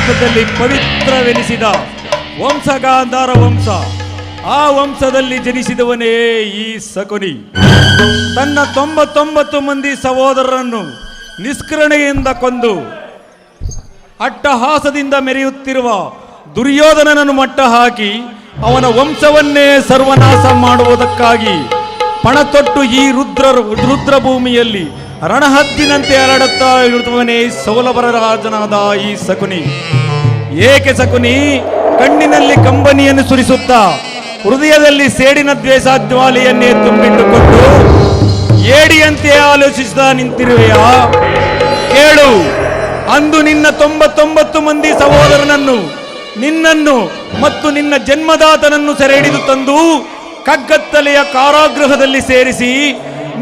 ಭಾರತದಲ್ಲಿ ಪವಿತ್ರವೆನಿಸಿದ ವಂಶ ಗಾಂಧಾರ ವಂಶ. ಆ ವಂಶದಲ್ಲಿ ಜನಿಸಿದವನೇ ಈ ಶಕುನಿ. ತನ್ನ 99 ಮಂದಿ ಸಹೋದರರನ್ನು ನಿಷ್ಕರಣೆಯಿಂದ ಕೊಂದು ಅಟ್ಟಹಾಸದಿಂದ ಮೆರೆಯುತ್ತಿರುವ ದುರ್ಯೋಧನನನ್ನು ಮಟ್ಟ ಹಾಕಿ ಅವನ ವಂಶವನ್ನೇ ಸರ್ವನಾಶ ಮಾಡುವುದಕ್ಕಾಗಿ ಪಣತೊಟ್ಟು ಈ ರುದ್ರ ಭೂಮಿಯಲ್ಲಿ ರಣಹದ್ದಿನಂತೆ ಹರಡುತ್ತಾ ಇರುವವನೇ ಸೌಲಭರ ರಾಜನಾದ ಈ ಶಕುನಿ. ಏಕೆ ಶಕುನಿ ಕಣ್ಣಿನಲ್ಲಿ ಕಂಬನಿಯನ್ನು ಸುರಿಸುತ್ತಾ ಹೃದಯದಲ್ಲಿ ಸೇಡಿನ ದ್ವೇಷ ಜ್ವಾಲೆಯನ್ನೇ ತುಂಬಿಟ್ಟುಕೊಂಡು ಏಡಿಯಂತೆ ಆಲೋಚಿಸುತ್ತಾ ನಿಂತಿರುವೆಯಾ? ಕೇಳು, ಅಂದು ನಿನ್ನ 99 ಮಂದಿ ಸಹೋದರನನ್ನು, ನಿನ್ನನ್ನು ಮತ್ತು ನಿನ್ನ ಜನ್ಮದಾತನನ್ನು ಸೆರೆ ಹಿಡಿದು ತಂದು ಕಗ್ಗತ್ತಲೆಯ ಕಾರಾಗೃಹದಲ್ಲಿ ಸೇರಿಸಿ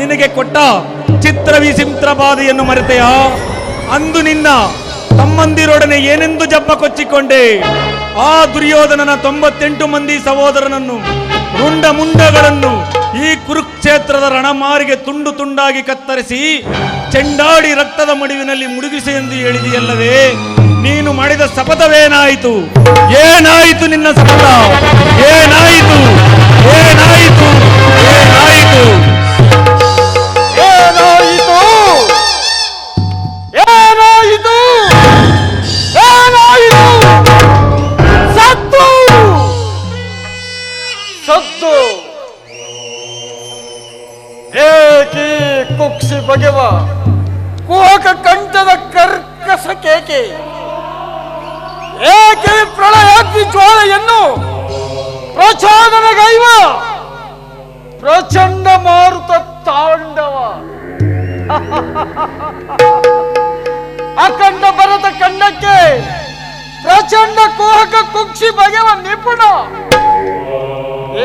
ನಿನಗೆ ಕೊಟ್ಟ ಚಿತ್ರವಿಚಿತ್ರ ಬಾಧೆಯನ್ನು ಮರೆತೆಯಾ? ಅಂದು ನಿನ್ನ ತಮ್ಮಂದಿರೊಡನೆ ಏನೆಂದು ಜಬ್ಬ ಕೊಚ್ಚಿಕೊಂಡೆ? ಆ ದುರ್ಯೋಧನನ 98 ಮಂದಿ ಸಹೋದರನನ್ನು ರುಂಡ ಮುಂಡಗಳನ್ನು ಈ ಕುರುಕ್ಷೇತ್ರದ ರಣಮಾರಿಗೆ ತುಂಡು ತುಂಡಾಗಿ ಕತ್ತರಿಸಿ ಚೆಂಡಾಡಿ ರಕ್ತದ ಮಡುವಿನಲ್ಲಿ ಮುಳುಗಿಸಿ ಎಂದು ಹೇಳಿದೆಯಲ್ಲವೇ? ನೀನು ಮಾಡಿದ ಶಪಥವೇನಾಯಿತು? ಏನಾಯಿತು ನಿನ್ನ ಶಪಥ? ಏನಾಯಿತು? ಏನಾಯಿತು? ಏನಾಯಿತು? ಏನಾಯಿತು? ಏನಾಯಿತು? ಏನಾಯಿತು? ಸತ್ತು ಸತ್ತು ಏಕೆ ಕುಕ್ಷಿ ಬಗೆವ ಕುಹಕ ಕಂಠದ ಕರ್ಕಸ ಕೇಕೆ? ಏಕೆ ಪ್ರಳಯಾಗ್ನಿ ಜ್ವಾಲೆಯನ್ನು ಪ್ರಚೋದನೆಗೈವ ಪ್ರಚಂಡ ಮಾರುತ ತಾಂಡವ ಅಖಂಡ ಭರತ ಖಂಡಕ್ಕೆ ಪ್ರಚಂಡ ಕುಹಕ ಕುಕ್ಷಿ ಬಗೆವ ನಿಪುಣ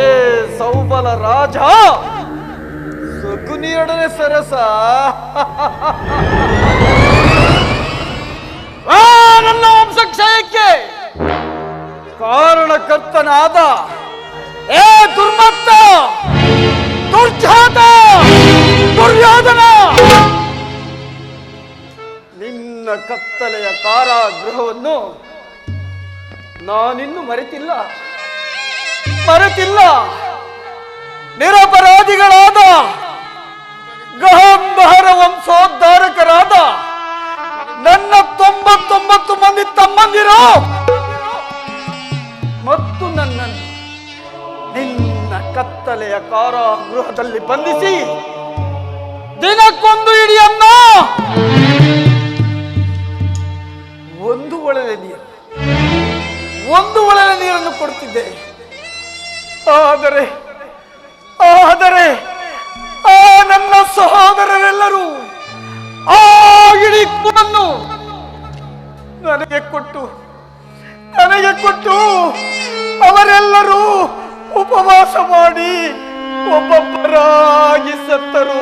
ಏ ಸೌಬಲ ರಾಜ ಶಕುನಿಯೊಡನೆ ಸರಸ? ನನ್ನ ವಂಶಕ್ಷಯಕ್ಕೆ ಕಾರಣಕರ್ತನಾದ ಏ ದುರ್ಮತ್ತ, ದುರ್ಜಾತ, ದುರ್ಯೋಧನ, ನಿನ್ನ ಕತ್ತಲೆಯ ಕಾರಾಗೃಹವನ್ನು ನಾನಿನ್ನು ಮರೆತಿಲ್ಲ. ನಿರಪರಾಧಿಗಳಾದ ಗಾಂಧಾರ ವಂಶೋದ್ಧಾರಕರಾದ ನನ್ನ 99 ಮಂದಿ ತಮ್ಮಂದಿರು ಮತ್ತು ನನ್ನನ್ನು ನಿನ್ನ ಕತ್ತಲೆಯ ಕಾರಾಗೃಹದಲ್ಲಿ ಬಂಧಿಸಿ ದಿನಕ್ಕೊಂದು ಇಡಿಯನ್ನ ಒಂದು ಒಳಲೆ ನೀರನ್ನು ಕೊಡ್ತಿದ್ದೆ. ಆದರೆ ಆ ನನ್ನ ಸಹೋದರರೆಲ್ಲರೂ ಆ ಇಡೀ ಕುಡನ್ನು ನನಗೆ ಕೊಟ್ಟು ಅವರೆಲ್ಲರೂ ಉಪವಾಸ ಮಾಡಿ ಒಬ್ಬೊಬ್ಬರಾಗಿ ಸತ್ತರು.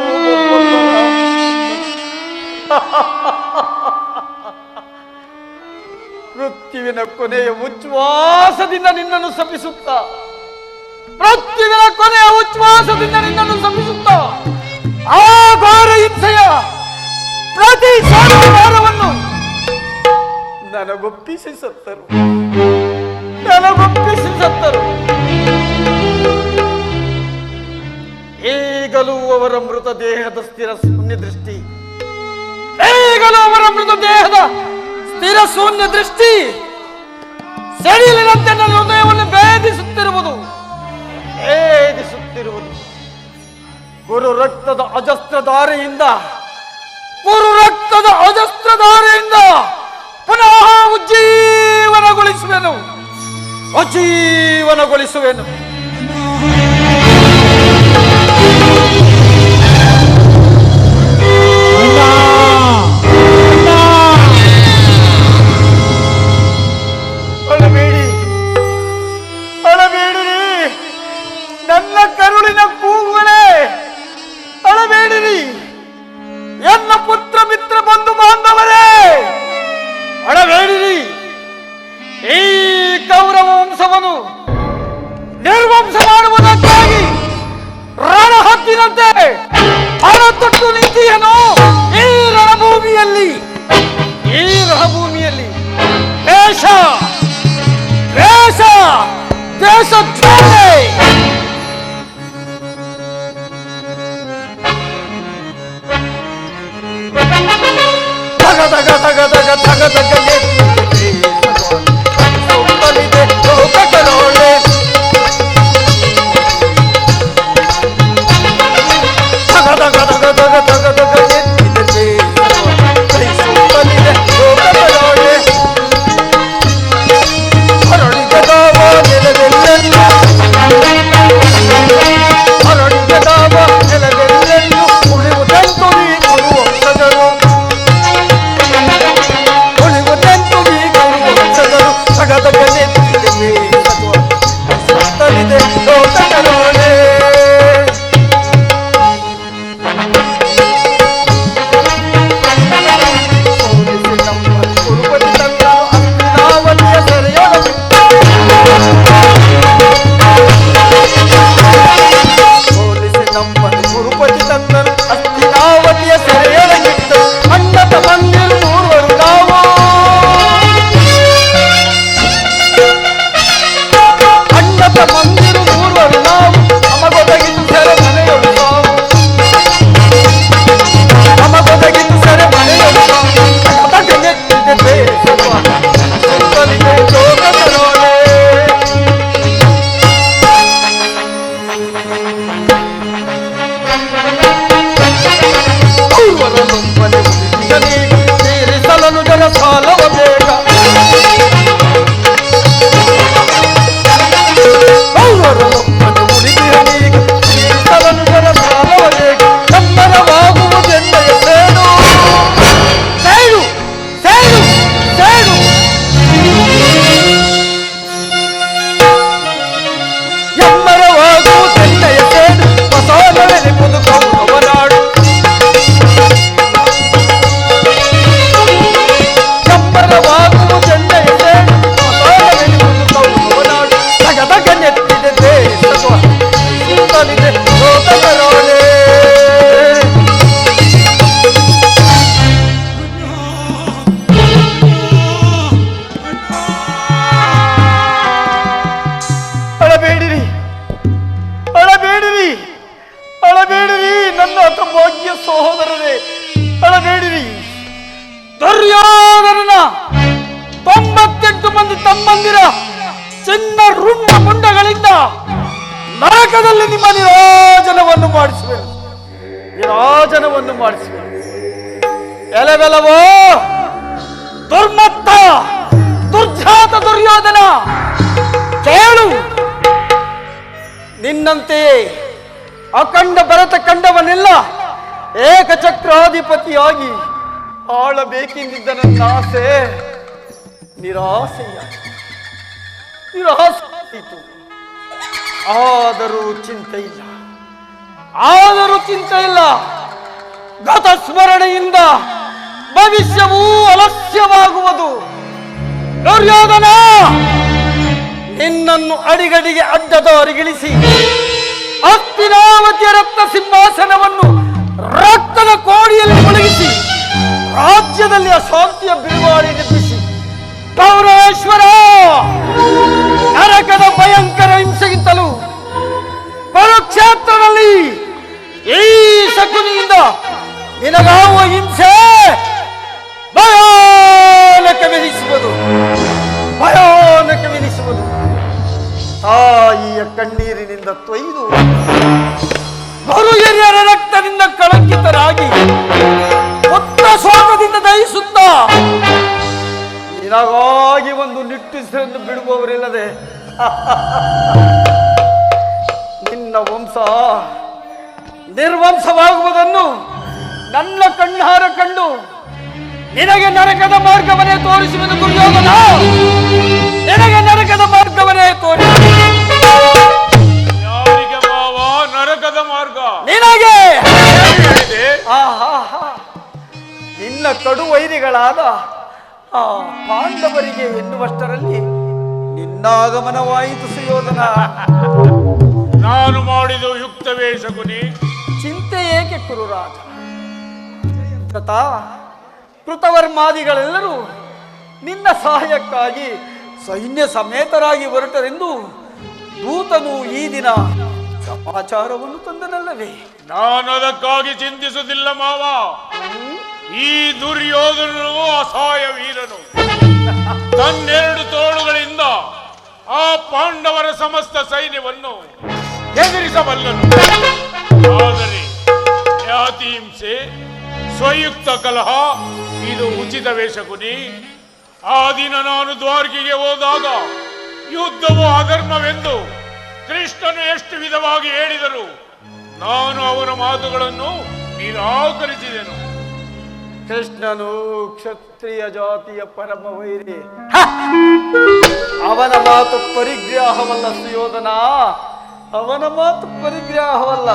ಮೃತ್ಯುವಿನ ಕೊನೆಯ ಉಚ್ಛ್ವಾಸದಿಂದ ನಿನ್ನನ್ನು ಶಪಿಸುತ್ತಾ ಆ ಘೋರ ಹಿಂಸೆಯ ಪ್ರತಿ ಸಂಹಾರವನ್ನು ನನಗೊಪ್ಪಿಸಿ ಸತ್ತರು. ಈಗಲೂ ಅವರ ಮೃತದೇಹದ ಸ್ಥಿರ ಶೂನ್ಯ ದೃಷ್ಟಿ ಸಡಿಲಿನಂತೆ ನನ್ನ ಹೃದಯವನ್ನು ಭೇದಿಸುತ್ತಿರುವುದು. ಗುರು ರಕ್ತದ ಅಜಸ್ತ್ರಧಾರೆಯಿಂದ ಪುನಃ ಅಜೀವನಗೊಳಿಸುವೆನು. ಅಳಬೇಡಿರಿ ನನ್ನ ಕರುಳಿನ ಕೂಗುಗಳೇ, ಅಳಬೇಡಿರಿ ಎನ್ನ ಪುತ್ರ ಮಿತ್ರ ಬಂಧು ಬಾಂಧವರೇ, ಅಳಬೇಡಿರಿ. ಈ ಕೌರವ ವಂಶವನ್ನು ತಗ ತಗ ತಗ ತಗ ತಗ ಸುತ್ತಲಿದೆ ಲೋಕ ಕರೋಳೆ ತಗ ತಗ ತಗ ತಗ ತಗ ತಗ ಎತ್ತಿದೆ ಸುತ್ತಲಿದೆ ಲೋಕ ಕರೋಳೆ ಹರಡಿಗದಾವ ನೆಲವೆಲ್ಲೆಲ್ಲೂ ಹರಡಿಗದಾವ ನೆಲವೆಲ್ಲೆಲ್ಲೂ ಉಳಿವುದಂತು ನೀ ಗುರುವಂಶಜರು ಉಳಿವುದಂತು ನೀ ಗುರುವಂಶಜರು ಸಗದಗ ನೆತ್ತಿದೆ ಸುತ್ತಲಿದೆ ಲೋಕ ಕರೋಳೆ ಕುರುಪತಿ ತಂದರು ಅಸ್ತಿನಾವತಿಯ ಸೆರೆಯೊಳಗೆ ಸೋಲಿಸಿ ನಮ್ಮನ್ನು ಕುರುಪತಿ ತಂದರು ಅಸ್ತಿನಾವತಿಯ ಸೆರೆಯೊಳಗಿಟ್ಟು ಅಣ್ಣತ ಮಂದಿರು ಮೂರುವರು ನಾವು ಅಣ್ಣತ ಮಂದಿರು ಮೂರುವರು ನಾವು ನಮಗೊದಗಿತು ಸೆರೆ ಮನೆಯೊಳು ಸಾವು ನಮಗೊದಗಿತು ಸೆರೆ ಮನೆಯೊಳು ಸಾವು ಅದಕ್ಕೆ ನೆತ್ತಿದೆ ದೇಶವ ಸುತ್ತಲಿದೆ ಲೋಕ ಕರೋಳೆ ಪೂರ್ವರಲ್ಲೊಬ್ಬನೇ ಉಳಿದಿದನೀಗ ತೀರಿಸಲನು ಜನ ಸಾಲವ ಬೇಗ ಪೂರ್ವರಲ್ಲೊಬ್ಬನೇ ಉಳಿದಿದನೀಗ ತೀರಿಸಲನು ಜನ ಸಾಲವ ಬೇಗ ನಮ್ಮರವಾಗುವುದೆಂದರೆ ಸೇಡು ಸೇಡು ಸೇಡು ಸೇಡು ಎಮ್ಮರವಾಗುವುದೆಂದೆಯ ಸೇಡು ಹೊಸನೆನೆಪುದು ಕೌರವನಾಡು ಎಮ್ಮರವಾಗುವುದೆಂದೆಯ ಸೇಡು ಹೊಸನೆನೆಪುದು ಕೌರವನಾಡು ತಗದಗ ನೆತ್ತಿದೆ ದೇಶವ ಸುತ್ತಲಿದೆ ಲೋಕ ಕರೋಳೆ ಅಳಬೇಡಿರಿ ಅಳಬೇಡಿರಿ ಅಳಬೇಡಿರಿ ನನ್ನ ಅತಭಾಗ್ಯ ಸಹೋದರರೇ ಅಳಬೇಡಿರಿ ದುರ್ಯೋಧನನ 98 ಮಂದಿ ತಮ್ಮಂದಿರ ಚಿನ್ನ ರುಂಡ ಮುಂಡಗಳಿಂದ ನರಕದಲ್ಲಿ ನಿಮ್ಮ ನಿರಾಜನವನ್ನು ಮಾಡಿಸುವೆ ವಿರಾಜನವನ್ನು ಮಾಡಿಸುವೆ ಎಲೆಬೆಲವೋ ದುರ್ಮತ್ತ ದುರ್ಜಾತ ದುರ್ಯೋಧನ ಕೇಳು ನಿನ್ನಂತೆಯೇ ಅಖಂಡ ಭರತ ಖಂಡವನ್ನೆಲ್ಲ ಏಕಚಕ್ರಾಧಿಪತಿಯಾಗಿ ಆಳಬೇಕೆಂದಿದ್ದ ನನ್ನ ಆಸೆ ನಿರಾಸೆಯಾಯಿತು. ಆದರೂ ಚಿಂತೆ ಇಲ್ಲ ಗತ ಸ್ಮರಣೆಯಿಂದ ಭವಿಷ್ಯವೂ ಅಲಸ್ಯವಾಗುವುದು. ದುರ್ಯೋಧನ ನಿನ್ನನ್ನು ಅಡಿಗಡಿಗೆ ಅಡ್ಡದಾರಿಗಿಳಿಸಿ ಹಸ್ತಿನಾವತಿಯ ರತ್ನ ಸಿಂಹಾಸನವನ್ನು ರಕ್ತದ ಕೋಡಿಯಲ್ಲಿ ಮುಳುಗಿಸಿ ರಾಜ್ಯದಲ್ಲಿ ಅಶಾಂತಿಯ ಬಿರುಗಾಳಿ ನಿರ್ಮಿಸಿ ಕೌರವೇಶ್ವರ ನರಕದ ಭಯಂಕರ ಹಿಂಸೆಗಿಂತಲೂ ಕುರುಕ್ಷೇತ್ರದಲ್ಲಿ ಈ ಶಕುನಿಯಿಂದ ನಿನಗಾಗುವ ಹಿಂಸೆ ಭಯಾನಕವೆನಿಸುವುದು. ತಾಯಿಯ ಕಣ್ಣೀರಿನಿಂದ ತೊಯ್ದು ಗುರು ಹಿರಿಯರ ರಕ್ತದಿಂದ ಕಳಂಕಿತರಾಗಿ ಪುತ್ರ ಶೋಕದಿಂದ ದಹಿಸುತ್ತಾ ನಿನಗಾಗಿ ಒಂದು ನಿಟ್ಟುಸಿರನ್ನು ಬಿಡುವವರಿಲ್ಲದೆ ನಿನ್ನ ವಂಶ ನಿರ್ವಂಶವಾಗುವುದನ್ನು ನನ್ನ ಕಣ್ಣಾರ ಕಂಡು ನಿನಗೆ ನರಕದ ಮಾರ್ಗವನ್ನೇ ತೋರಿಸುವುದು. ದುರ್ಯೋಧನ ನಿನಗೆ ನರಕದ ಮಾರ್ಗವನ್ನೇ ತೋರಿಸುವುದು. ಯಾರಿಗೆ ಮಾವ ನರಕದ ಮಾರ್ಗ? ನಿನಗೆ ನಿನ್ನ ಕಡು ವೈರಿಗಳಾದ ಆ ಪಾಂಡವರಿಗೆ ಎನ್ನುವಷ್ಟರಲ್ಲಿ ನಿನ್ನಾಗಮನವಾಯಿತು ಸುಯೋಧನ. ನಾನು ಮಾಡಿದ ಯುಕ್ತವೇ ಶಕುನಿ? ಚಿಂತೆ ಏಕೆ ಕುರುರಾಜ? ಕೃತವರ್ಮಾದಿಗಳೆಲ್ಲರೂ ನಿನ್ನ ಸಹಾಯಕ್ಕಾಗಿ ಸೈನ್ಯ ಸಮೇತರಾಗಿ ಹೊರಟರೆಂದು ದೂತನು ಈ ದಿನ ಸಮಾಚಾರವನ್ನು ತಂದನಲ್ಲವೇ? ನಾನು ಅದಕ್ಕಾಗಿ ಚಿಂತಿಸುವುದಿಲ್ಲ ಮಾವ. ಈ ದುರ್ಯೋಧನನು ಅಸಹಾಯ ವೀರನು. ತನ್ನೆರಡು ತೋಳುಗಳಿಂದ ಆ ಪಾಂಡವರ ಸಮಸ್ತ ಸೈನ್ಯವನ್ನು ಎದುರಿಸಬಲ್ಲನು. ಆದರೆ ಜ್ಞಾತಿ ಹಿಂಸೆ, ಸ್ವಯುಕ್ತ ಕಲಹ ಇದು ಉಚಿತವೇ ಶಕುನಿ? ಆ ದಿನ ನಾನು ದ್ವಾರಕೆಗೆ ಹೋದಾಗ ಯುದ್ಧವು ಅಧರ್ಮವೆಂದು ಕೃಷ್ಣನು ಎಷ್ಟು ವಿಧವಾಗಿ ಹೇಳಿದರು, ನಾನು ಅವನ ಮಾತುಗಳನ್ನು ನಿರಾಕರಿಸಿದೆನು. ಕೃಷ್ಣನು ಕ್ಷತ್ರಿಯ ಜಾತಿಯ ಪರಮ ವೈರಿ. ಅವನ ಮಾತು ಪರಿಗ್ರಹವಲ್ಲ ಸುಯೋಧನ, ಅವನ ಮಾತು ಪರಿಗ್ರಹವಲ್ಲ.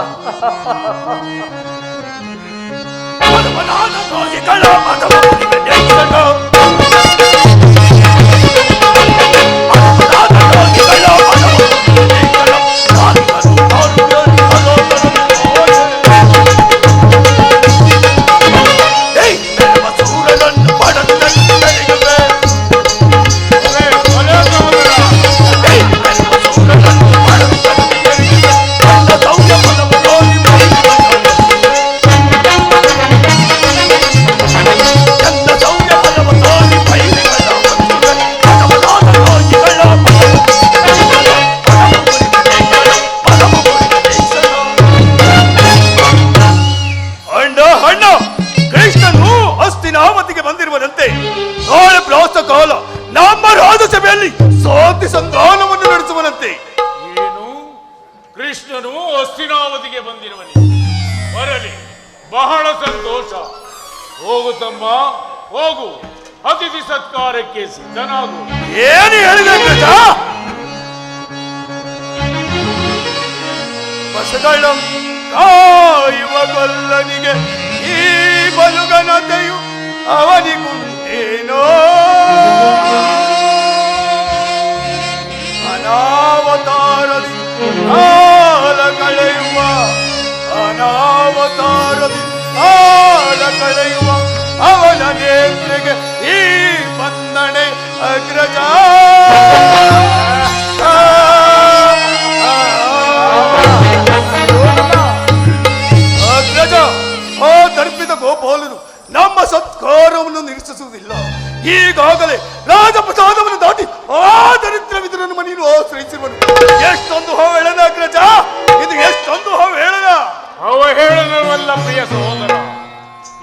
ಸಂಧಾನವನ್ನು ನಡೆಸುವನಂತೆ. ಏನು? ಕೃಷ್ಣನು ಹಸ್ತಿನಾವತಿಗೆ ಬಂದಿರುವನೆ? ಬರಲಿ, ಬಹಳ ಸಂತೋಷ. ಹೋಗು ತಮ್ಮ, ಹೋಗು, ಅತಿಥಿ ಸತ್ಕಾರಕ್ಕೆ ಸಿದ್ಧನಾಗು. ಏನು ಹೇಳಿದೆ ಕೃಷ್ಣ? ಬಸಗಳಂ ಕಾಯುವ ಕೊಲ್ಲನಿಗೆ ಈ ಬಲುಗನತೆಯು ಅವನಿಗುಂಟೇನೋ? ಅನಾವತಾರದಿ ಕಾಲ ಕಳೆಯುವ, ಅನಾವತಾರದಿ ಕಾಲ ಕಳೆಯುವ ಅವನ ನೇತ್ರೆಗೆ ಈ ಬಂಧನೆ ಅಗ್ರಜ. ಅಗ್ರಜ, ಆ ದರ್ಪಿತ ಗೋಪಾಲನು ನಮ್ಮ ಸತ್ಕಾರವನ್ನು ನಿರೀಕ್ಷಿಸುವುದಿಲ್ಲ. ಈಗಾಗಲೇ ರಾಜಪ್ರಸಾದವನ್ನು ದಾಟಿ ಆ ದರಿದ್ರ ವಿದುರನ ಮನೆಯನ್ನು ಆಶ್ರಯಿಸಿರುವನು. ಎಷ್ಟೊಂದು ಹೇಳನ ಅಗ್ರಜ, ಇದು ಎಷ್ಟೊಂದು ಹೇಳನ. ಅವಹೇಳನವಲ್ಲ ಪ್ರಿಯ ಸಹೋದರ,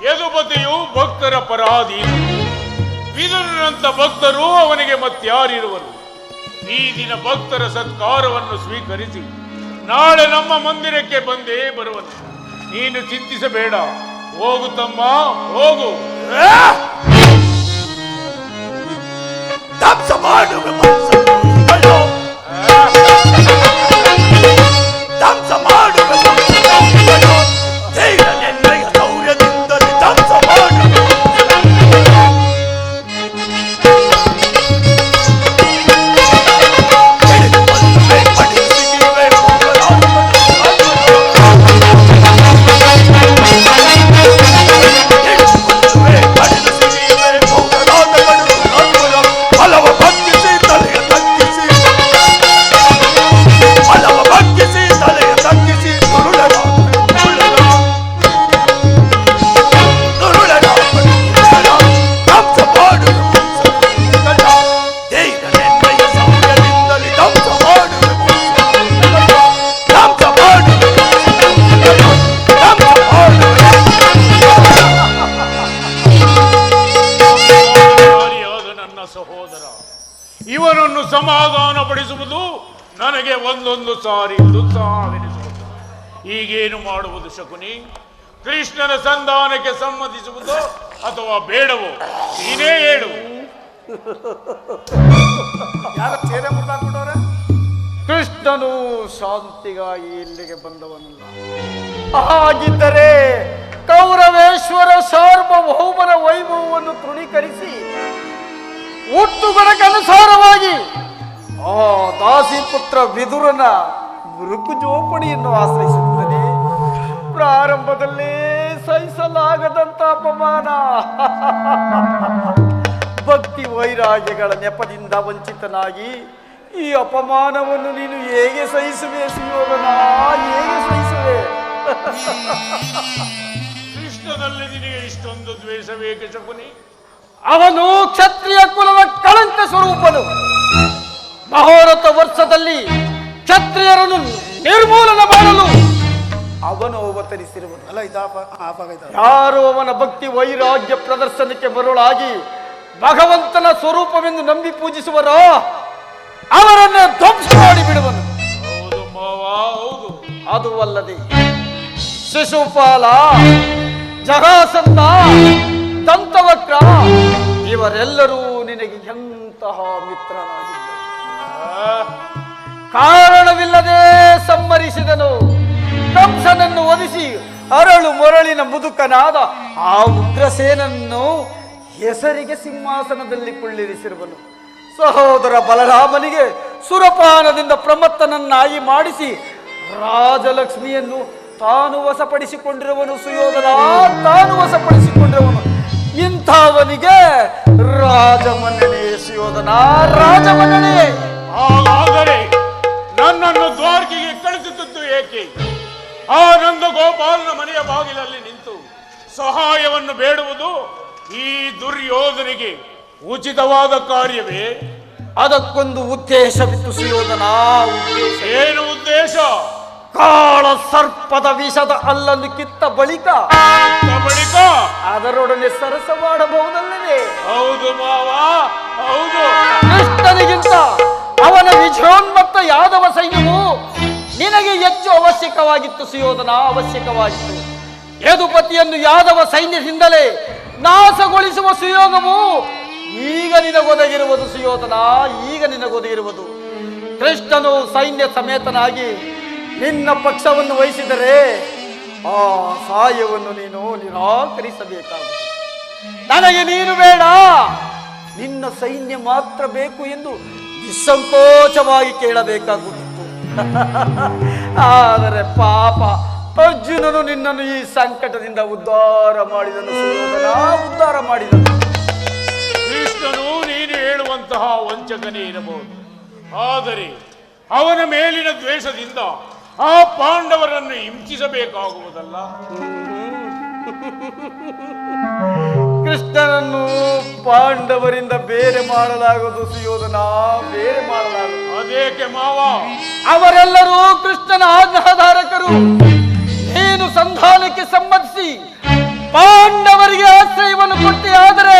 ಯದುಪತಿಯು ಭಕ್ತರ ಪರಾಧೀನ. ವಿದುರನಂತ ಭಕ್ತರು ಅವನಿಗೆ ಮತ್ಯಾರಿರುವರು? ಈ ದಿನ ಭಕ್ತರ ಸತ್ಕಾರವನ್ನು ಸ್ವೀಕರಿಸಿ ನಾಳೆ ನಮ್ಮ ಮಂದಿರಕ್ಕೆ ಬಂದೇ ಬರುವನು. ನೀನು ಚಿಂತಿಸಬೇಡ, ಹೋಗು ತಮ್ಮ, ಹೋಗು. ಧ್ವಂಸ ಮಾಡುವ ಧ್ವಂಸ ಮಾಡುವ ಧೈರ್ಯನೆನ್ನಯ ಶೌರ್ಯದಿಂದಲೇ ಧ್ವಂಸ ಮಾಡುವ. ಸಹೋದರ, ಇವನನ್ನು ಸಮಾಧಾನ ಪಡಿಸುವುದು ನನಗೆ ಒಂದೊಂದು ಸಾರಿ ಉತ್ಸಾಹವೆನಿಸುವುದು. ಈಗೇನು ಮಾಡುವುದು ಶಕುನಿ? ಕೃಷ್ಣನ ಸಂಧಾನಕ್ಕೆ ಸಮ್ಮತಿಸುವುದು ಅಥವಾ ಬೇಡವೋ? ನೀನೇ ಹೇಳು. ಯಾರ ಚೇರೆ ಮುಟ್ಟಾಕ್ಬಿಟ್ಟವ್ರೆ? ಕೃಷ್ಣನು ಶಾಂತಿಗಾಗಿ ಇಲ್ಲಿಗೆ ಬಂದವನಲ್ಲ. ಹಾಗಿದ್ದರೆ ಕೌರವೇಶ್ವರ ಸಾರ್ವಭೌಮನ ವೈಭವವನ್ನು ತೃಣೀಕರಿಸಿ ಹುಟ್ಟುಗುಣಕ್ಕನುಸಾರವಾಗಿ ಆ ದಾಸಿಪುತ್ರ ವಿದುರನ ಮೃಕುಜೋಪಡಿಯನ್ನು ಆಶ್ರಯಿಸುತ್ತದೆ. ಪ್ರಾರಂಭದಲ್ಲೇ ಸಹಿಸಲಾಗದಂತ ಅಪಮಾನ, ಭಕ್ತಿ ವೈರಾಗ್ಯಗಳ ನೆಪದಿಂದ ವಂಚಿತನಾಗಿ ಈ ಅಪಮಾನವನ್ನು ನೀನು ಹೇಗೆ ಸಹಿಸುವೆ ಸುಯೋಧನ? ಹೇಗೆ ಸಹಿಸುವೆ? ಕೃಷ್ಣದ ಧರ್ಮದಲ್ಲಿ ನಿನಗೆ ಇಷ್ಟೊಂದು ದ್ವೇಷ ಬೇಕೆ ಶಕುನಿ? ಅವನು ಕ್ಷತ್ರಿಯ ಕುಲದ ಕಳಂಕ ಸ್ವರೂಪನು. ಮಹೋರಥ ವರ್ಷದಲ್ಲಿ ಕ್ಷತ್ರಿಯರನ್ನು ನಿರ್ಮೂಲನ ಮಾಡಲು ಅವನು ಅವತರಿಸಿರುವನು. ಅಲ್ಲ ಯಾರು ಅವನ ಭಕ್ತಿ ವೈರಾಗ್ಯ ಪ್ರದರ್ಶನಕ್ಕೆ ಮರುಳಾಗಿ ಭಗವಂತನ ಸ್ವರೂಪವೆಂದು ನಂಬಿ ಪೂಜಿಸುವರೋ ಅವರನ್ನೇ ಧ್ವಂಸ ಮಾಡಿ ಬಿಡುವನು. ಹೌದು ಮಾವ, ಹೌದು. ಅದು ಅಲ್ಲದೆ ಶಿಶುಪಾಲ, ಜರಾಸಂಧ, ದಂತವಕ್ರ ಇವರೆಲ್ಲರೂ ನಿನಗೆ ಎಂತಹ ಮಿತ್ರರಾಗಿದ್ದರು. ಕಾರಣವಿಲ್ಲದೆ ಸಂಹರಿಸಿದನು. ಕಂಸನನ್ನು ಒದಿಸಿ ಅರಳು ಮೊರಳಿನ ಮುದುಕನಾದ ಆ ಉಗ್ರಸೇನನ್ನು ಹೆಸರಿಗೆ ಸಿಂಹಾಸನದಲ್ಲಿ ಕುಳ್ಳಿರಿಸಿರುವನು. ಸಹೋದರ ಬಲರಾಮನಿಗೆ ಸುರಪಾನದಿಂದ ಪ್ರಮತ್ತನನ್ನಾಗಿ ಮಾಡಿಸಿ ರಾಜಲಕ್ಷ್ಮಿಯನ್ನು ತಾನು ವಶಪಡಿಸಿಕೊಂಡಿರುವನು. ಸುಯೋಧನ ತಾನು ವಶಪಡಿಸಿಕೊಂಡಿರುವನು. ಇಂಥವನಿಗೆ ರಾಜಮನ್ನಣೆ. ಸುಯೋಧನ ರಾಜಮನ್ನಣೆ. ಹಾಗಾದರೆ ನನ್ನನ್ನು ದ್ವಾರಕೆಗೆ ಕಳಿಸುತ್ತಿದ್ದು ಏಕೆ? ಆ ನಂದ ಗೋಪಾಲನ ಮನೆಯ ಬಾಗಿಲಲ್ಲಿ ನಿಂತು ಸಹಾಯವನ್ನು ಬೇಡುವುದು ಈ ದುರ್ಯೋಧನಿಗೆ ಉಚಿತವಾದ ಕಾರ್ಯವೇ? ಅದಕ್ಕೊಂದು ಉದ್ದೇಶವಿತ್ತು ಸುಯೋಧನ. ಉದ್ದೇಶ ಏನು ಉದ್ದೇಶ? ಕಾಳ ಸರ್ಪದ ವಿಷದ ಅಲ್ಲನ್ನು ಕಿತ್ತ ಬಳಿಕ ಅದರೊಡನೆ ಸರಸ ಮಾಡಬಹುದಲ್ಲವೇ? ಹೌದು ಮಾವ, ಹೌದು. ಕೃಷ್ಣನಿಗಿಂತ ಅವನ ವಿಜಯೋನ್ಮತ್ತ ಯಾದವ ಸೈನ್ಯವು ನಿನಗೆ ಹೆಚ್ಚು ಅವಶ್ಯಕವಾಗಿತ್ತು ಸುಯೋಧನ, ಅವಶ್ಯಕವಾಗಿತ್ತು. ಯದುಪತಿಯನ್ನು ಯಾದವ ಸೈನ್ಯದಿಂದಲೇ ನಾಶಗೊಳಿಸುವ ಸುಯೋಗವು ಈಗ ನಿನಗೊದಗಿರುವುದು ಸುಯೋಧನ, ಈಗ ನಿನಗೊದಗಿರುವುದು. ಕೃಷ್ಣನು ಸೈನ್ಯ ಸಮೇತನಾಗಿ ನಿನ್ನ ಪಕ್ಷವನ್ನು ವಹಿಸಿದರೆ ಆ ಸಹಾಯವನ್ನು ನೀನು ನಿರಾಕರಿಸಬೇಕಾಗುತ್ತದೆ. ನನಗೆ ನೀನು ಬೇಡ, ನಿನ್ನ ಸೈನ್ಯ ಮಾತ್ರ ಬೇಕು ಎಂದು ನಿಸ್ಸಂಕೋಚವಾಗಿ ಕೇಳಬೇಕಾಗುತ್ತಿತ್ತು. ಆದರೆ ಪಾಪ ಅರ್ಜುನನು ನಿನ್ನನ್ನು ಈ ಸಂಕಟದಿಂದ ಉದ್ಧಾರ ಮಾಡಿದನು ಸುಯೋಧನ, ಉದ್ಧಾರ ಮಾಡಿದನು. ಕೃಷ್ಣನು ನೀನು ಹೇಳುವಂತಹ ವಂಚಕನೇ ಇರಬಹುದು, ಆದರೆ ಅವನ ಮೇಲಿನ ದ್ವೇಷದಿಂದ ಆ ಪಾಂಡವರನ್ನು ಹಿಂಸಿಸಬೇಕಾಗುವುದಲ್ಲ. ಕೃಷ್ಣನನ್ನು ಪಾಂಡವರಿಂದ ಬೇರೆ ಮಾಡಲಾಗುವುದು ಸುಯೋಧನ, ಬೇರೆ ಮಾಡಲಾಗುವುದು. ಅದೇಕೆ ಮಾವ? ಅವರೆಲ್ಲರೂ ಕೃಷ್ಣನ ಆಜ್ಞಾಧಾರಕರು. ನೀನು ಸಂಧಾನಕ್ಕೆ ಸಂಬಂಧಿಸಿ ಪಾಂಡವರಿಗೆ ಆಶ್ರಯವನ್ನು ಕೊಟ್ಟೆ ಆದರೆ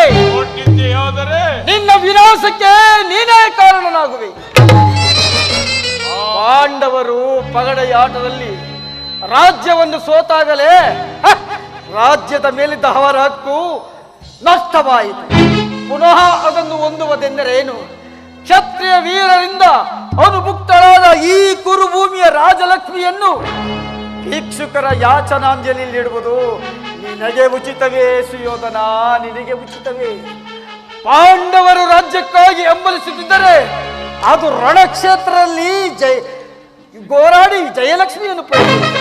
ನಿನ್ನ ವಿನಾಶಕ್ಕೆ ನೀನೇ ಕಾರಣನಾಗುವೆ. ಪಾಂಡವರು ಪಗಡೆಯಾಟದಲ್ಲಿ ರಾಜ್ಯವನ್ನು ಸೋತಾಗಲೇ ರಾಜ್ಯದ ಮೇಲಿದ್ದ ಅವರ ಹಕ್ಕು ನಷ್ಟವಾಯಿತು. ಪುನಃ ಅದನ್ನು ಹೊಂದುವುದೆಂದರೇನು? ಕ್ಷತ್ರಿಯ ವೀರರಿಂದ ಅನುಭುಕ್ತರಾದ ಈ ಕುರುಭೂಮಿಯ ರಾಜಲಕ್ಷ್ಮಿಯನ್ನು ಭಿಕ್ಷುಕರ ಯಾಚನಾಂಜಲಿಯಲ್ಲಿಡುವುದು ನಿನಗೆ ಉಚಿತವೇ ಸುಯೋಧನ, ನಿನಗೆ ಉಚಿತವೇ. ಪಾಂಡವರು ರಾಜ್ಯಕ್ಕಾಗಿ ಹಂಬಲಿಸುತ್ತಿದ್ದರೆ ಅದು ರಣಕ್ಷೇತ್ರದಲ್ಲಿ ಗೋರಾಡಿ ಜಯಲಕ್ಷ್ಮಿಯನ್ನು ಪಡೆಯುವುದು.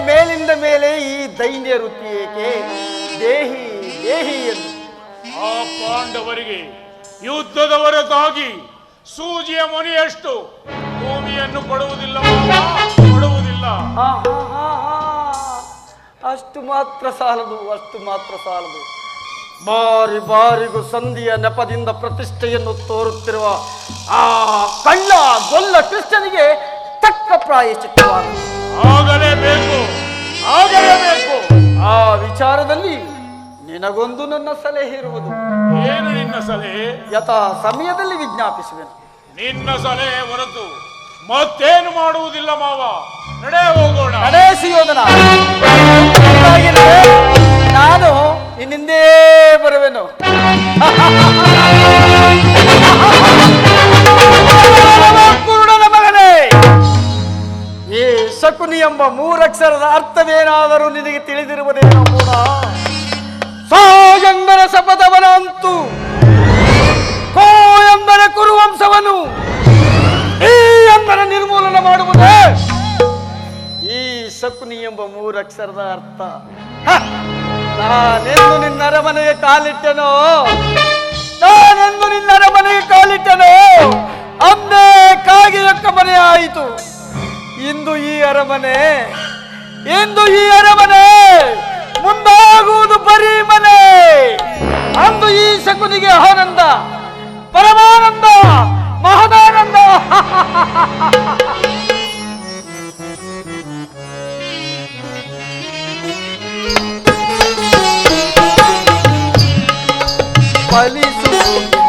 ಮೇಲಿಂದ ಮೇಲೆ ಈ ದೈನ್ಯ ವೃತ್ತಿ ಏಕೆ? ದೇಹಿ ದೇಹಿ ಎಂದು ಆ ಪಾಂಡವರಿಗೆ ಯುದ್ಧದ ಹೊರತಾಗಿ ಸೂಜಿಯ ಮೊನೆಯಷ್ಟು ಭೂಮಿಯನ್ನು ಕೊಡುವುದಿಲ್ಲ, ಕೊಡುವುದಿಲ್ಲ. ಅಷ್ಟು ಮಾತ್ರ ಸಾಲದು, ಅಷ್ಟು ಮಾತ್ರ ಸಾಲದು. ಬಾರಿ ಬಾರಿಗೂ ಸಂಧಿಯ ನೆಪದಿಂದ ಪ್ರತಿಷ್ಠೆಯನ್ನು ತೋರುತ್ತಿರುವ ಆ ಕಳ್ಳ ಗೊಲ್ಲ ಕೃಷ್ಣನಿಗೆ ತಕ್ಕ ಪ್ರಾಯಶ್ಚಿತ್ತವಾಗದು. ಆಗಲೇಬೇಕು, ಆಗಲೇಬೇಕು. ಆ ವಿಚಾರದಲ್ಲಿ ನಿನಗೊಂದು ನನ್ನ ಸಲಹೆ ಇರುವುದು. ಏನು ನಿನ್ನ ಸಲಹೆ? ಯಥಾ ಸಮಯದಲ್ಲಿ ವಿಜ್ಞಾಪಿಸುವೆನು. ನಿನ್ನ ಸಲಹೆ ಹೊರತು ಮತ್ತೇನು ಮಾಡುವುದಿಲ್ಲ ಮಾವ. ನಡೆ ಹೋಗೋಣ. ನಡೆ ಸುಯೋಧನ, ನಾನು ನಿನ್ನಿಂದೇ ಬರುವೆನು. ಕುರುಡನ ಮಗನೇ, ಈ ಶಕುನಿ ಎಂಬ ಮೂರಕ್ಷರದ ಅರ್ಥವೇನಾದರೂ ನಿನಗೆ ತಿಳಿದಿರುವುದೇನೋ ಕೂಡ. ಸಾ ಎಂಬರ ಶಪಥವನ ಅಂತೂ ಕೋ ಎಂಬರ ಕುರುವಂಶವನು ಈ ಎಂಬರ ನಿರ್ಮೂಲನ ಮಾಡುವುದೇ ಈ ಶಕುನಿ ಎಂಬ ಮೂರಕ್ಷರದ ಅರ್ಥ. ನಾನೆಂದು ನಿನ್ನ ಅರಮನೆಗೆ ಕಾಲಿಟ್ಟೆನೋ, ನಾನೆಂದು ನಿನ್ನ ಅರಮನೆಗೆ ಕಾಲಿಟ್ಟೆನೋ ಅಂದೇ ಕಾಗಿಯೊಕ್ಕ ಮನೆ ಆಯಿತು. ಇಂದು ಈ ಅರಮನೆ ಫಲಿಸುವುದಿಲ್ಲ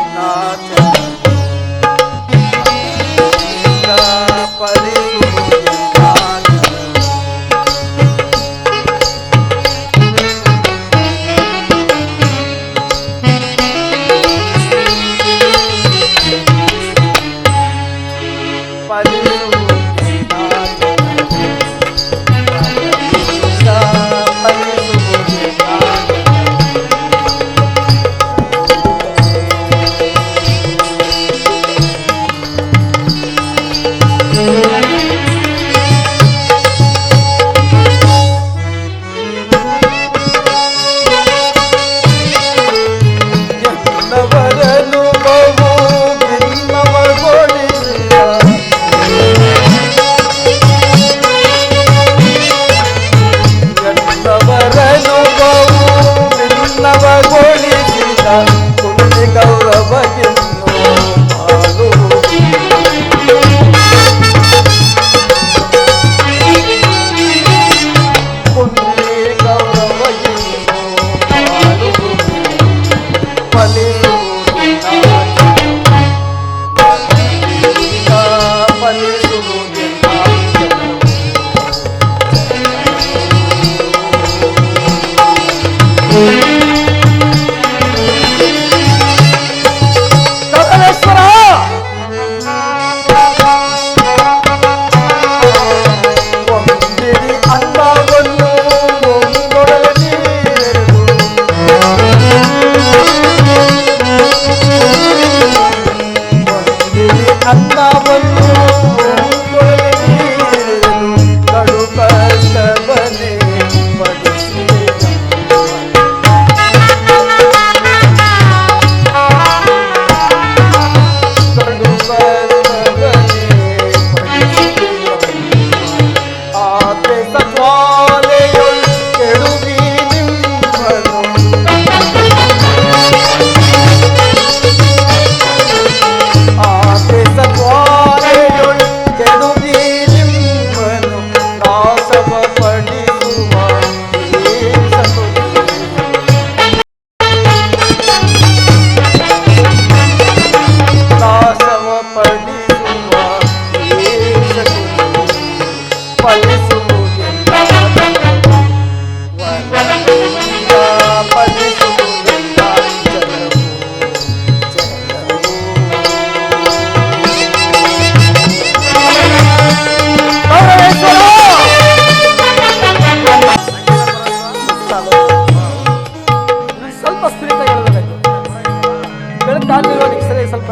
ಸ್ವಲ್ಪ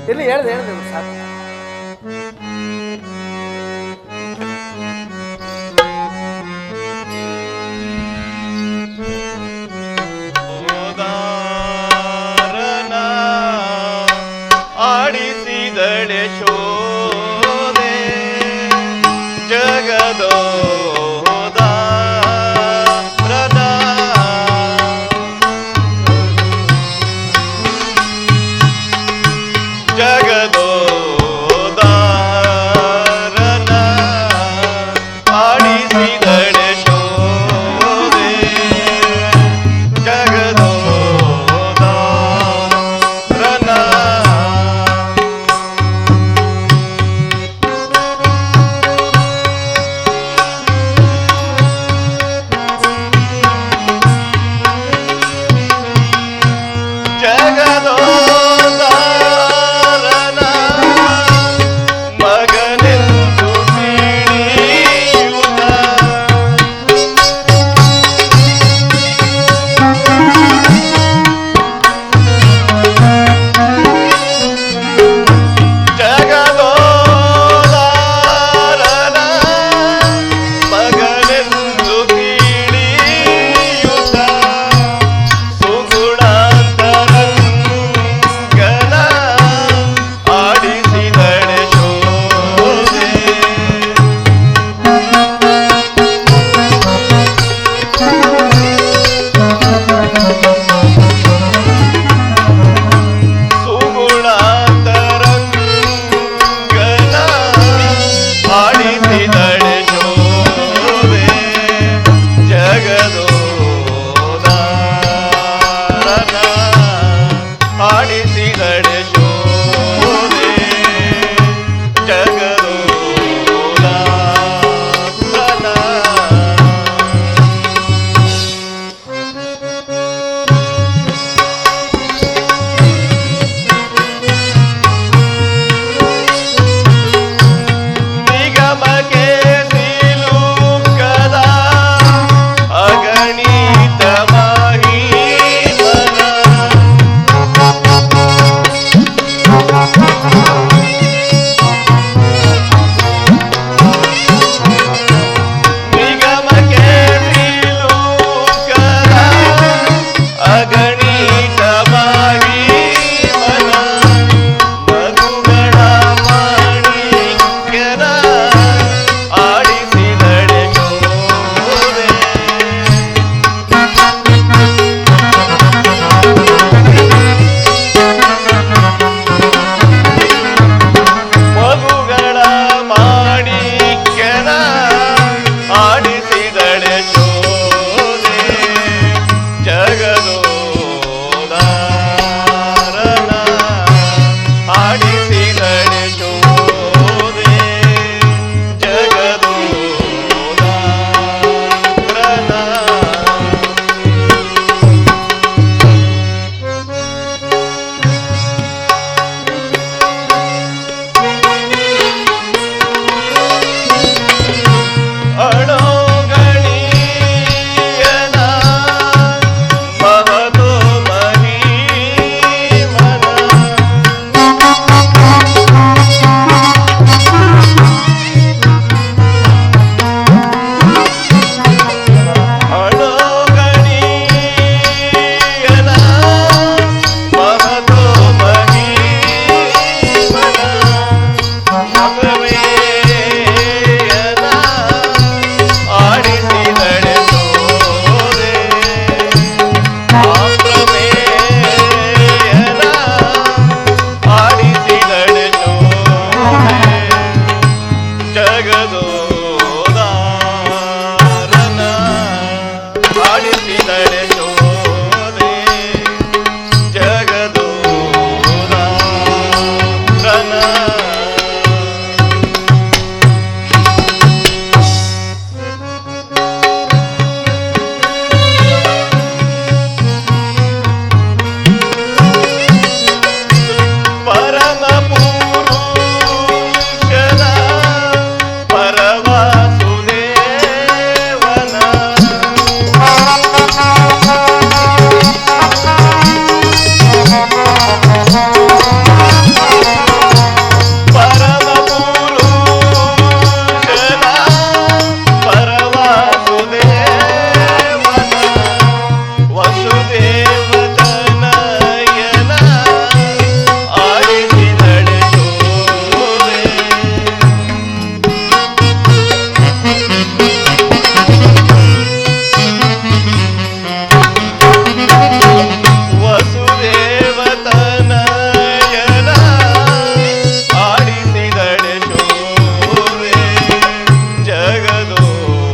ಇಲ್ಲಿ ಹೇಳ್ದೆ ಸಾಕು. ಆಡಿಸಿದಳೆ ಶೋದೆ ಜಗದೋ ಜಗದೋ ಆಡಿಸಿದಳೆ ಶೋಧೆ ಜಗದೋದಾರನ. ಪರಮ ಪುರುಷನ ಪರವಾಸುದೇವನ ಪರಮ ಪುರುಷನ ಪರವಾಸುದೇವನ ವಸುದೇವತನಯನ ಆಡಿಸಿದಳೆ ಶೋಧೆ ವಸುದೇವತನಯನ ಆಡಿಸಿದಳೆ ಶೋಧೆ ಜಗದೋದಾರನ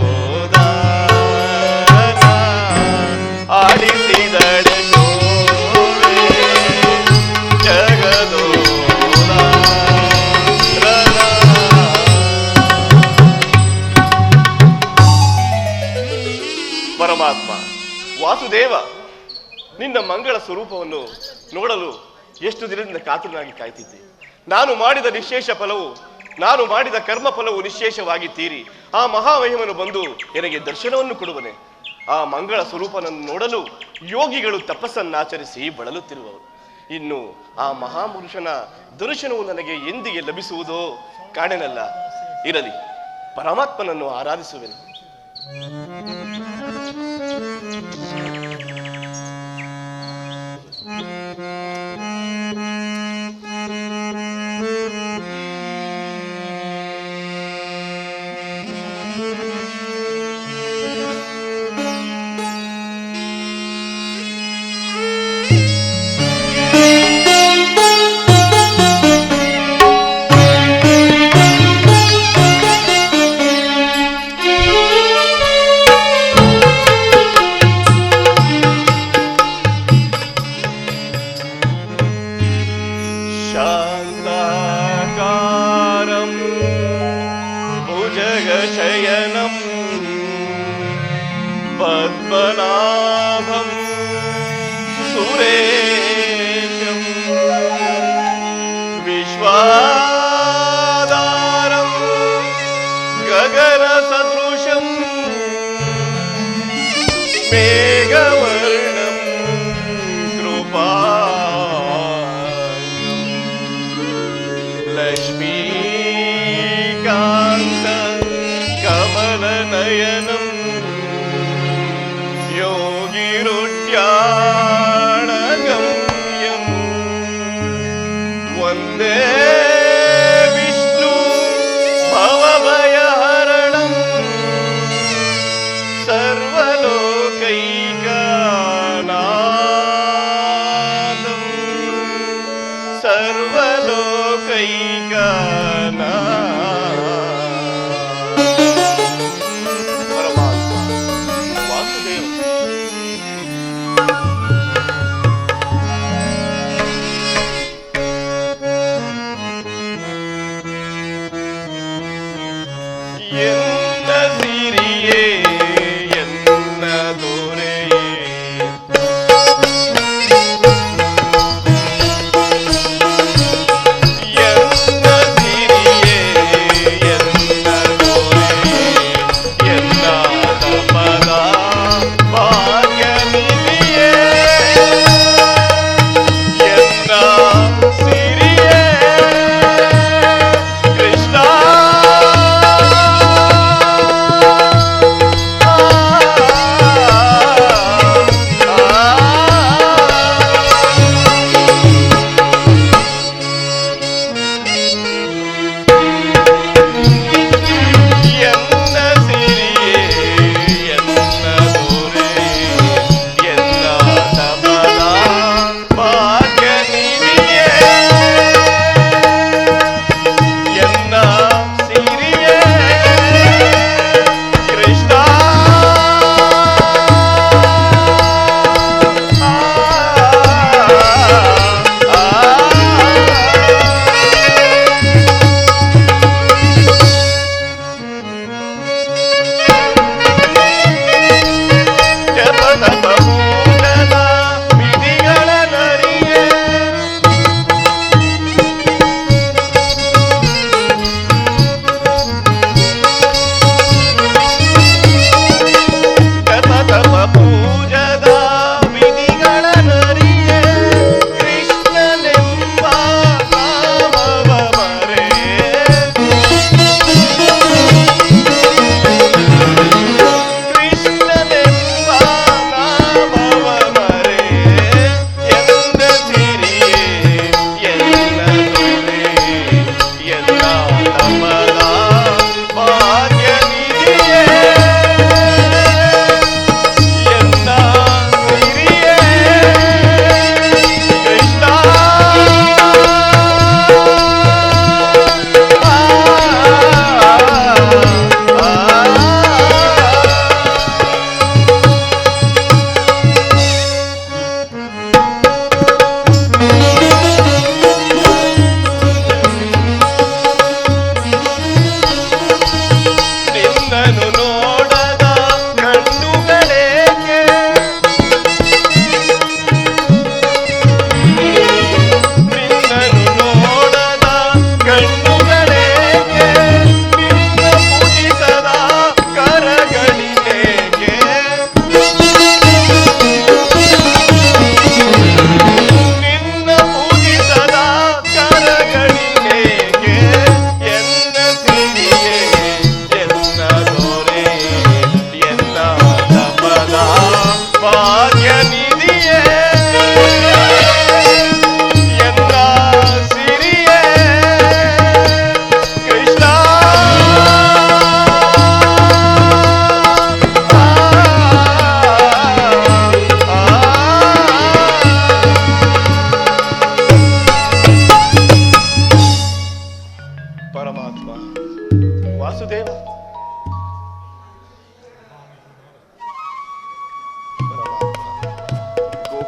ಆಡಿಸಿದಳೆ ಶೋಧೆ ಜಗದೋದಾರನ. ಪರಮಾತ್ಮ ವಾಸುದೇವ, ನಿನ್ನ ಮಂಗಳ ಸ್ವರೂಪವನ್ನು ನೋಡಲು ಎಷ್ಟು ದಿನದಿಂದ ಕಾತುರನಾಗಿ ಕಾಯ್ತಿದ್ದೆ. ನಾನು ಮಾಡಿದ ನಿಶೇಷ ಫಲವು, ನಾನು ಮಾಡಿದ ಕರ್ಮ ಫಲವು ನಿಶೇಷವಾಗಿ ತೀರಿ ಆ ಮಹಾಮಹಿಮನು ಬಂದು ನನಗೆ ದರ್ಶನವನ್ನು ಕೊಡುವನೆ. ಆ ಮಂಗಳ ಸ್ವರೂಪನನ್ನು ನೋಡಲು ಯೋಗಿಗಳು ತಪಸ್ಸನ್ನಾಚರಿಸಿ ಬಳಲುತ್ತಿರುವವರು. ಇನ್ನು ಆ ಮಹಾಪುರುಷನ ದರ್ಶನವು ನನಗೆ ಎಂದಿಗೆ ಲಭಿಸುವುದೋ ಕಾಣೆನಲ್ಲ. ಇರಲಿ, ಪರಮಾತ್ಮನನ್ನು ಆರಾಧಿಸುವೆನು. शान्ताकारं भुजगशयनं पद्मनाभं सुरेशं विश्वाधारं गगनसदृशं मेघवर्णं कृपा लक्ष्मीकान्त कमलनयनं योगिरुड्याणगम्यं वन्दे विष्णु भवभयहरणं सर्वलोकैः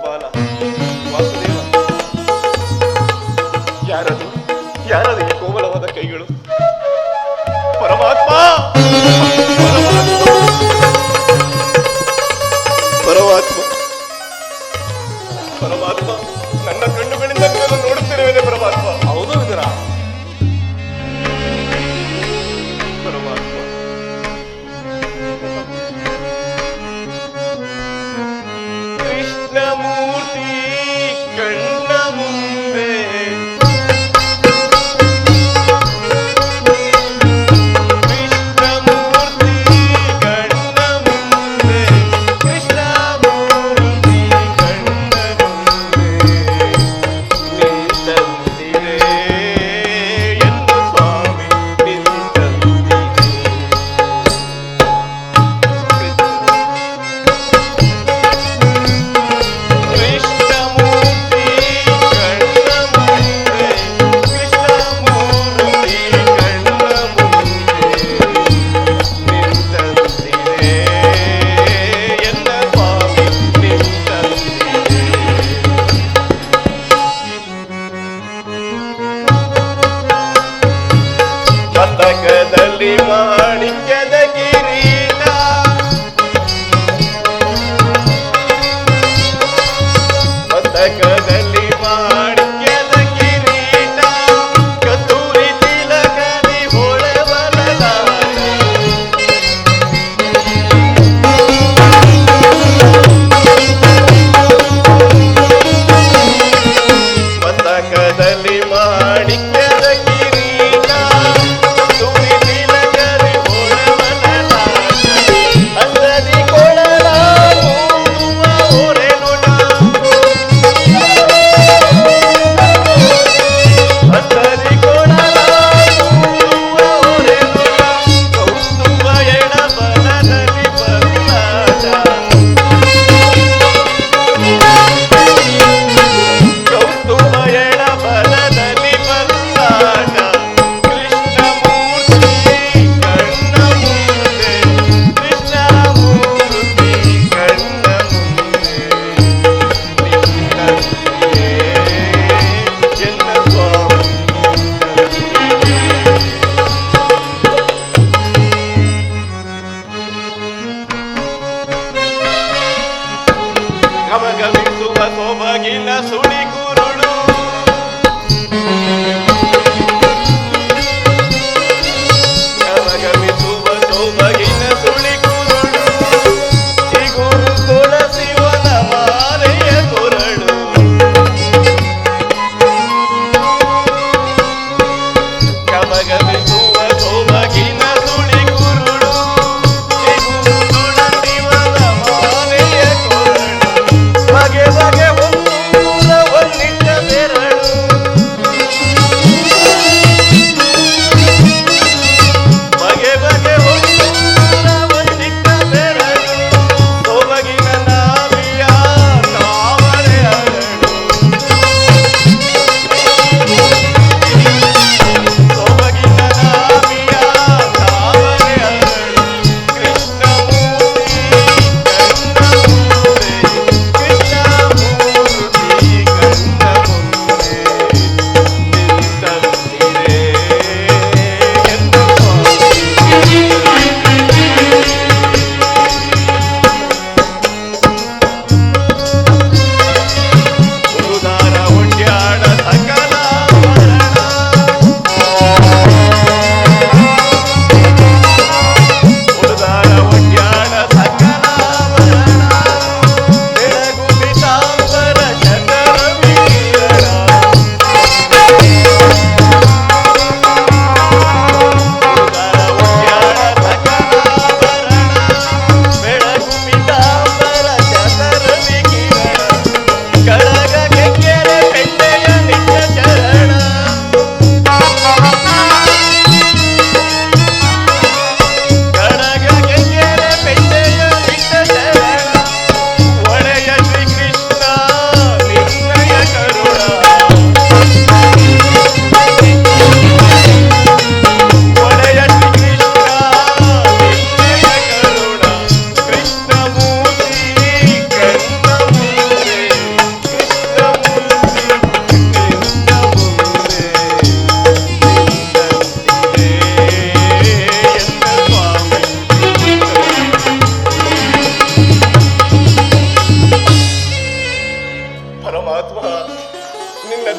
ಗೋಪಾಲ, ವಾಸುದೇವ, ಯಾರದು ಯಾರದು ಈ ಕೋಮಲವಾದ ಕೈಗಳು? ಪರಮಾತ್ಮ, ಪರಮಾತ್ಮ, ಪರಮಾತ್ಮ, ನನ್ನ ಕಣ್ಣುಗಳಿಂದ ನಿನ್ನನ್ನು ನೋಡುತ್ತಿರುವೇನೆ ಪರಮಾತ್ಮ. ಹೌದು ವಿದುರ. ಪರಮಾತ್ಮ, ಕೃಷ್ಣಮೂರ್ತಿ ಕಣ್ಣ ಮುಂದೆ ಮಸ್ತಕದಲ್ಲಿ ಮಾಣಿಕ್ಯದ ಕಿರೀಟ, ಮಸ್ತಕದಲ್ಲಿ ಮಾಣಿಕ್ಯದ ಕಿರೀಟ, ಕಸ್ತೂರಿ ತಿಲಕದಿ ಹೊಳೆವಲಲಾಟ, ಮಸ್ತಕದಲ್ಲಿ ಮಾಣಿಕ್ಯದ ಕಿರೀಟ, ಕಸ್ತೂರಿ ತಿಲಕದಿ ಹೊಳೆವಲಲಾಟ, ಅಂದದಿ ಕೊಳಲ ಮೂಡುವ ಹೊರೆನೋಟ, ಅಂದದಿ ಕೊಳಲ ಮೂಡುವ ಹೊರೆನೋಟ, ಕೌಸ್ತುಭ ಎಡಬಲದಲ್ಲಿ ಬಲ್ಲಾಟ, ಕೌಸ್ತುಭ ಎಡಬಲದಲ್ಲಿ ಬಲ್ಲಾಟ, ಕೃಷ್ಣಮೂರ್ತಿ ಕಣ್ಣ ಮುಂದೆ, ಕೃಷ್ಣಮೂರ್ತಿ ಕಣ್ಣ ಮುಂದೆ, ನಿನ್ನಂತೆಯೇ ಎನ್ನ ಸ್ವಾಮಿ ಗಮಗಮಿಸುವ ಸೊಬಗಿನ ಸುಳಿ ಕುರುಳು, ಗಮಗಮಿಸುವ ಸೊಬಗಿನ ಸುಳಿ ಕುರುಳು, ಚಿಗುರು ತುಳಸಿವನ ಮಾಲೆಯ ಕೊರಳು, ಗಮಗಮಿಸುವ ಸೊಬಗಿನ ಸುಳಿ ಕುರುಳು, ಚಿಗುರು ತುಳಸಿವನ ಮಾಲೆಯ ಕೊರಳು, ಬಗೆ ಬಗೆ ಒಂದು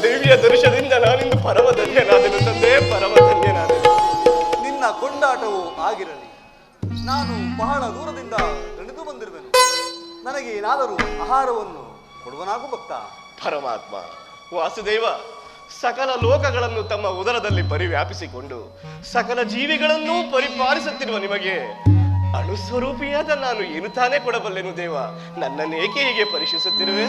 ದೇವಿಯ ದರ್ಶನದಿಂದ ನಾನಿಂದು ಪರಮಧನ್ಯನಾದೆನು ತಂದೆ, ಪರಮಧನ್ಯನಾದೆನು. ನಿನ್ನ ಕೊಂಡಾಟವು ಆಗಿರಲಿ. ನಾನು ಬಹಳ ದೂರದಿಂದ ನಡೆದು ಬಂದಿರುವೆನು. ನನಗೆ ಏನಾದರೂ ಆಹಾರವನ್ನು ಕೊಡುವನಾಗು ಭಕ್ತ. ಪರಮಾತ್ಮ ವಾಸುದೇವ ಸಕಲ ಲೋಕಗಳನ್ನು ತಮ್ಮ ಉದರದಲ್ಲಿ ಪರಿವ್ಯಾಪಿಸಿಕೊಂಡು ಸಕಲ ಜೀವಿಗಳನ್ನೂ ಪರಿಪಾಲಿಸುತ್ತಿರುವ ನಿಮಗೆ ಅಣುಸ್ವರೂಪಿಯಾದ ನಾನು ಏನು ತಾನೇ ಕೊಡಬಲ್ಲೆನು ದೇವ? ನನ್ನನ್ನೇಕೆ ಹೀಗೆ ಪರೀಕ್ಷಿಸುತ್ತಿರುವೆ?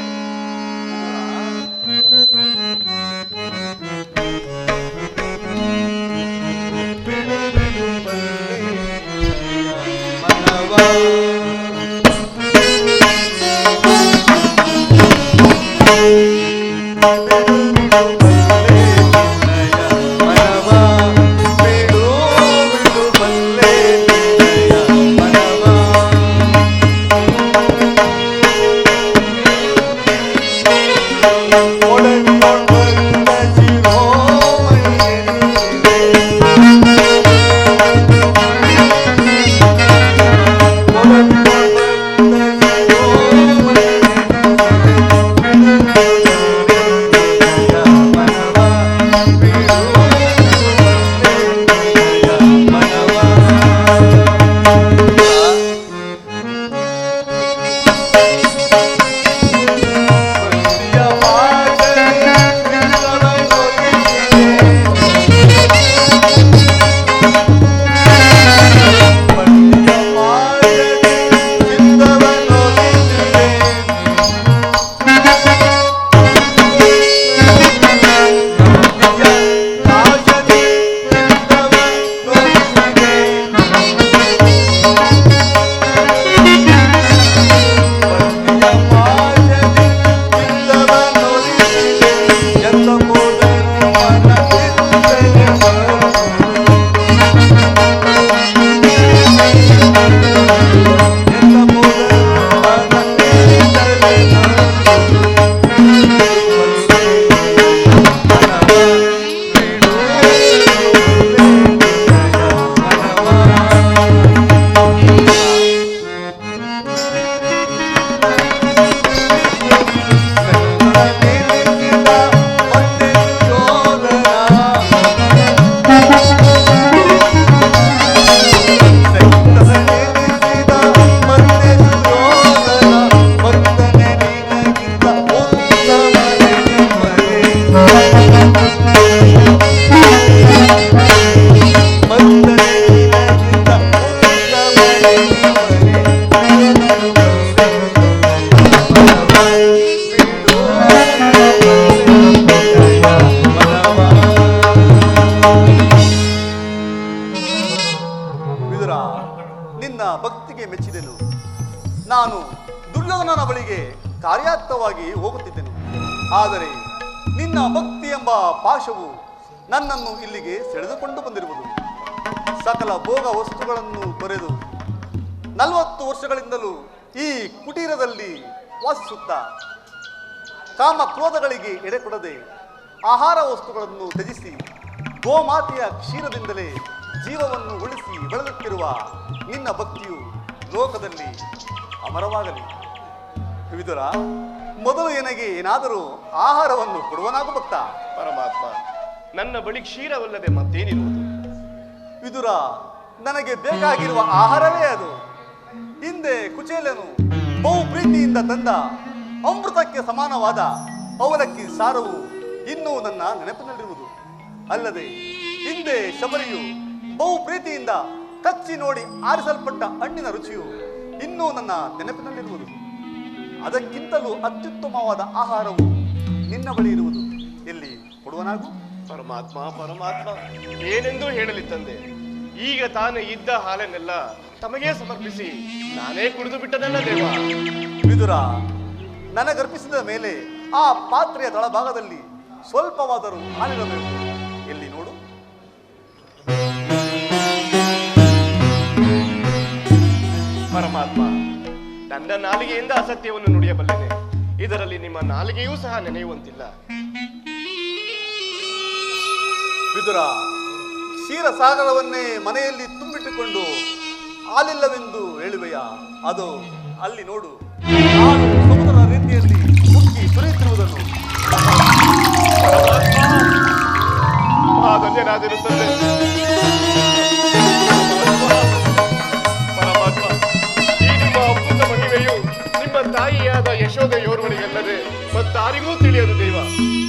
ನಿನ್ನ ಭಕ್ತಿಗೆ ಮೆಚ್ಚಿದೆನು. ನಾನು ದುರ್ಯೋಧನನ ಬಳಿಗೆ ಕಾರ್ಯಾರ್ಥವಾಗಿ ಹೋಗುತ್ತಿದ್ದೆನು. ಆದರೆ ನಿನ್ನ ಭಕ್ತಿ ಎಂಬ ಪಾಶವು ನನ್ನನ್ನು ಇಲ್ಲಿಗೆ ಸೆಳೆದುಕೊಂಡು ಬಂದಿರುವುದು. ಸಕಲ ಭೋಗ ವಸ್ತುಗಳನ್ನು ತೊರೆದು 40 ವರ್ಷಗಳಿಂದಲೂ ಈ ಕುಟೀರದಲ್ಲಿ ವಾಸಿಸುತ್ತಾ ಕಾಮ ಕ್ರೋಧಗಳಿಗೆ ಎಡೆಕೊಡದೆ ಆಹಾರ ವಸ್ತುಗಳನ್ನು ತ್ಯಜಿಸಿ ಗೋಮಾತೆಯ ಕ್ಷೀರದಿಂದಲೇ ಜೀವವನ್ನು ಉಳಿಸಿ ಬೆಳೆದುತ್ತಿರುವ ನಿನ್ನ ಭಕ್ತಿಯು ಲೋಕದಲ್ಲಿ ಅಮರವಾಗಲಿ. ವಿದುರ, ಮೊದಲು ನನಗೆ ಏನಾದರೂ ಆಹಾರವನ್ನು ಕೊಡುವನಾಗು ಭಕ್ತ. ಪರಮಾತ್ಮ, ನನ್ನ ಬಳಿ ಕ್ಷೀರವಲ್ಲದೆ ಮತ್ತೇನಿರುವುದು? ವಿದುರ, ನನಗೆ ಬೇಕಾಗಿರುವ ಆಹಾರವೇ ಅದು. ಹಿಂದೆ ಕುಚೇಲನು ಬಹು ಪ್ರೀತಿಯಿಂದ ತಂದ ಅಮೃತಕ್ಕೆ ಸಮಾನವಾದ ಅವಲಕ್ಕಿ ಸಾರವು ಇನ್ನೂ ನನ್ನ ನೆನಪಿನಲ್ಲಿರುವುದು. ಅಲ್ಲದೆ ಹಿಂದೆ ಶಬರಿಯು ಬಹು ಪ್ರೀತಿಯಿಂದ ಕಚ್ಚಿ ನೋಡಿ ಆರಿಸಲ್ಪಟ್ಟ ಹಣ್ಣಿನ ರುಚಿಯು ಇನ್ನೂ ನನ್ನ ನೆನಪಿನಲ್ಲಿರುವುದು. ಅದಕ್ಕಿಂತಲೂ ಅತ್ಯುತ್ತಮವಾದ ಆಹಾರವು ನಿನ್ನ ಬಳಿ ಇರುವುದು. ಎಲ್ಲಿ ಕೊಡುವನಾಗು? ಪರಮಾತ್ಮ ಪರಮಾತ್ಮ, ಏನೆಂದು ಹೇಳಲಿ ತಂದೆ. ಈಗ ತಾನೇ ಇದ್ದ ಹಾಲನ್ನೆಲ್ಲ ತಮಗೇ ಸಮರ್ಪಿಸಿ ನಾನೇ ಕುಡಿದು ಬಿಟ್ಟನಲ್ಲ ದೇವ. ವಿದುರ, ನನಗರ್ಪಿಸಿದ ಮೇಲೆ ಆ ಪಾತ್ರೆಯ ತಳಭಾಗದಲ್ಲಿ ಸ್ವಲ್ಪವಾದರೂ ಹಾಲಿರಬೇಕು. ಎಲ್ಲಿ ನೋಡು. ಪರಮಾತ್ಮ, ನನ್ನ ನಾಲಿಗೆಯಿಂದ ಅಸತ್ಯವನ್ನು ನುಡಿಯಬಲ್ಲೆನೆ. ಇದರಲ್ಲಿ ನಿಮ್ಮ ನಾಲಿಗೆಯೂ ಸಹ ನೆನೆಯುವಂತಿಲ್ಲ. ವಿದುರ, ಕ್ಷೀರಸಾಗರವನ್ನೇ ಮನೆಯಲ್ಲಿ ತುಂಬಿಟ್ಟುಕೊಂಡು ಹಾಲಿಲ್ಲವೆಂದು ಹೇಳುವೆಯ? ಅದು ಅಲ್ಲಿ ನೋಡು, ನಾನು ಸಮುದ್ರ ರೀತಿಯಲ್ಲಿ ಮುಕ್ಕಿ ಸುರಿಯುತ್ತಿರುವುದನ್ನು. ತಿಳಿಯಲಾಗದಿರು ತಂದೆ. ಪರಮಾತ್ಮ, ಈ ನಿಮ್ಮ ಅದ್ಭುತ ಮಹಿಮೆಯು ನಿಮ್ಮ ತಾಯಿಯಾದ ಯಶೋದೆಯೋರ್ವಳಿಗಲ್ಲದೆ ಮತ್ತಾರಿಗೂ ತಿಳಿಯದು ದೇವ.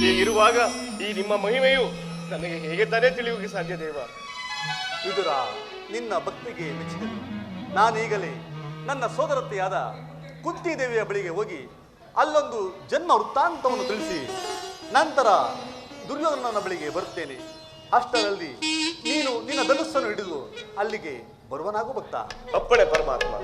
ಹೀಗಿರುವಾಗ ಈ ನಿಮ್ಮ ಮಹಿಮೆಯು ನನಗೆ ಹೇಗೆ ತಾನೇ ತಿಳಿಯುವುದಕ್ಕೆ ಸಾಧ್ಯ ದೇವ? ವಿದುರ, ನಿನ್ನ ಭಕ್ತಿಗೆ ಮೆಚ್ಚಿದೆನು. ನಾನೀಗಲೇ ನನ್ನ ಸೋದರತೆಯಾದ ಕುಂತಿದೇವಿಯ ಬಳಿಗೆ ಹೋಗಿ ಅಲ್ಲೊಂದು ಜನ್ಮ ವೃತ್ತಾಂತವನ್ನು ತಿಳಿಸಿ ನಂತರ ದುರ್ಯೋಧನನ ಬಳಿಗೆ ಬರುತ್ತೇನೆ. ಅಷ್ಟರಲ್ಲಿ ನೀನು ನಿನ್ನ ಧನುಸ್ಸನ್ನು ಹಿಡಿದು ಅಲ್ಲಿಗೆ ಬರುವನಾಗು ಭಕ್ತ. ಅಪ್ಪಣೆ ಪರಮಾತ್ಮ.